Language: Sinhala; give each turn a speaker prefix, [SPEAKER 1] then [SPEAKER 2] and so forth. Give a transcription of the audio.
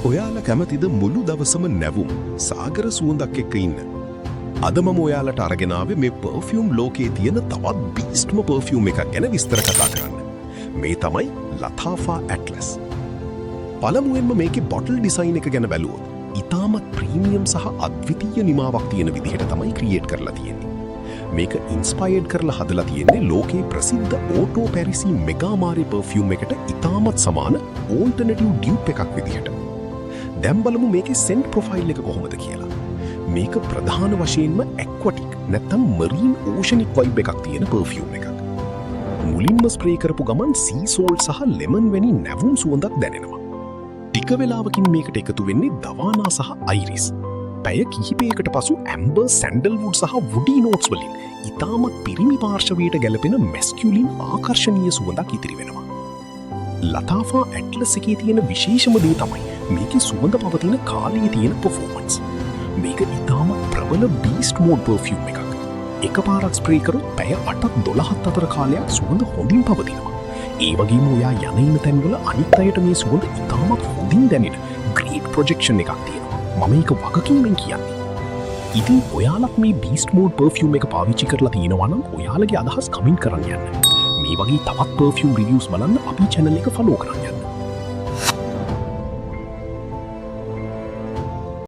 [SPEAKER 1] ඔයාලා කැමතිද මුළු දවසම නැවුම් සාගර සුවඳක් එක්ක ඉන්න? අද මම ඔයාලට අරගෙන ආවේ මේ පර්ෆියුම් ලෝකයේ තියෙන තවත් බීස්ට්ම පර්ෆියුම් එකක් ගැන විස්තර කතා කරන්න. මේ තමයි ලතාෆා ඇට්ලස්. පළමුවෙන්ම මේකේ බොටල් ඩිසයින් එක ගැන බැලුවොත් ඉතාමත් ප්‍රීමියම් සහ අද්විතීය නිමාවක් තියෙන විදිහට තමයි ක්‍රියේට් කරලා තියෙන්නේ. මේක ඉන්ස්පයර්ඩ් කරලා හදලා තියෙන්නේ ලෝකේ ප්‍රසිද්ධ ඕටෝ පැරිසි මෙගාමාරි පර්ෆියුම් එකට ඉතාමත් සමාන ඕල්ටර්නටිව් ඩියුප් එකක් විදිහට. දැන් බලමු මේකේ සෙන්ට් ප්‍රොෆයිල් එක කොහොමද කියලා. මේක ප්‍රධාන වශයෙන්ම ඇක්වටික් නැත්නම් මරීන් ඕෂනික් වයිබ් එකක් තියෙන පර්ෆියුම් එකක්. මුලින්ම ස්ප්‍රේ කරපු ගමන් සී සෝල්ට් සහ ලෙමන් වැනි නැවුම් සුවඳක් දැනෙනවා. ටික වෙලාවකින් මේකට එකතු වෙන්නේ දවානා සහ අයිරිස්. පැය කිහිපයකට පසු ඇම්බර් සැන්ඩල්වුඩ් සහ වුඩි නෝට්ස් වලින් ඉතාමත් පිරිමි පාර්ශවයට ගැලපෙන මැස්කියුලින් ආකර්ශනීය සුවඳක් ඉතිරි වෙනවා. ලතාෆා ඇට්ලස් එකේ තියෙන විශේෂම දේ තමයි මේකේ සුවඳ පවතින කාලයේ තියෙන පර්ෆෝමන්ස්. මේක ඉතාමත් ප්‍රබල බීස්ට් මෝඩ් පර්ෆියුම් එකක්. එකපාරක් ස්ප්‍රේ කරොත් පැය 8-12 අතර කාලයක් සුවඳ හොඳින් පවතිනවා. ඒ වගේම ඔයා යන ඉන්න තැන්වල අනිත් අයට මේ සුවඳ ඉතාමත් හොඳින් දැනෙන ග්‍රේට් ප්‍රොජෙක්ෂන් එකක් තියෙනවා. මම ඒක වගකීමෙන් කියන්නේ. ඉතින් ඔයාලත් මේ බීස්ට් මෝඩ් පර්ෆියුම් එක පාවිච්චි කරලා තියෙනවා නම් ඔයාලගේ අදහස් කමෙන්ට් කරන්න යන්න. මේ වගේ තවත් පර්ෆියුම් රිවිව්ස් බලන්න අපේ channel එක follow කරන්න යන්න.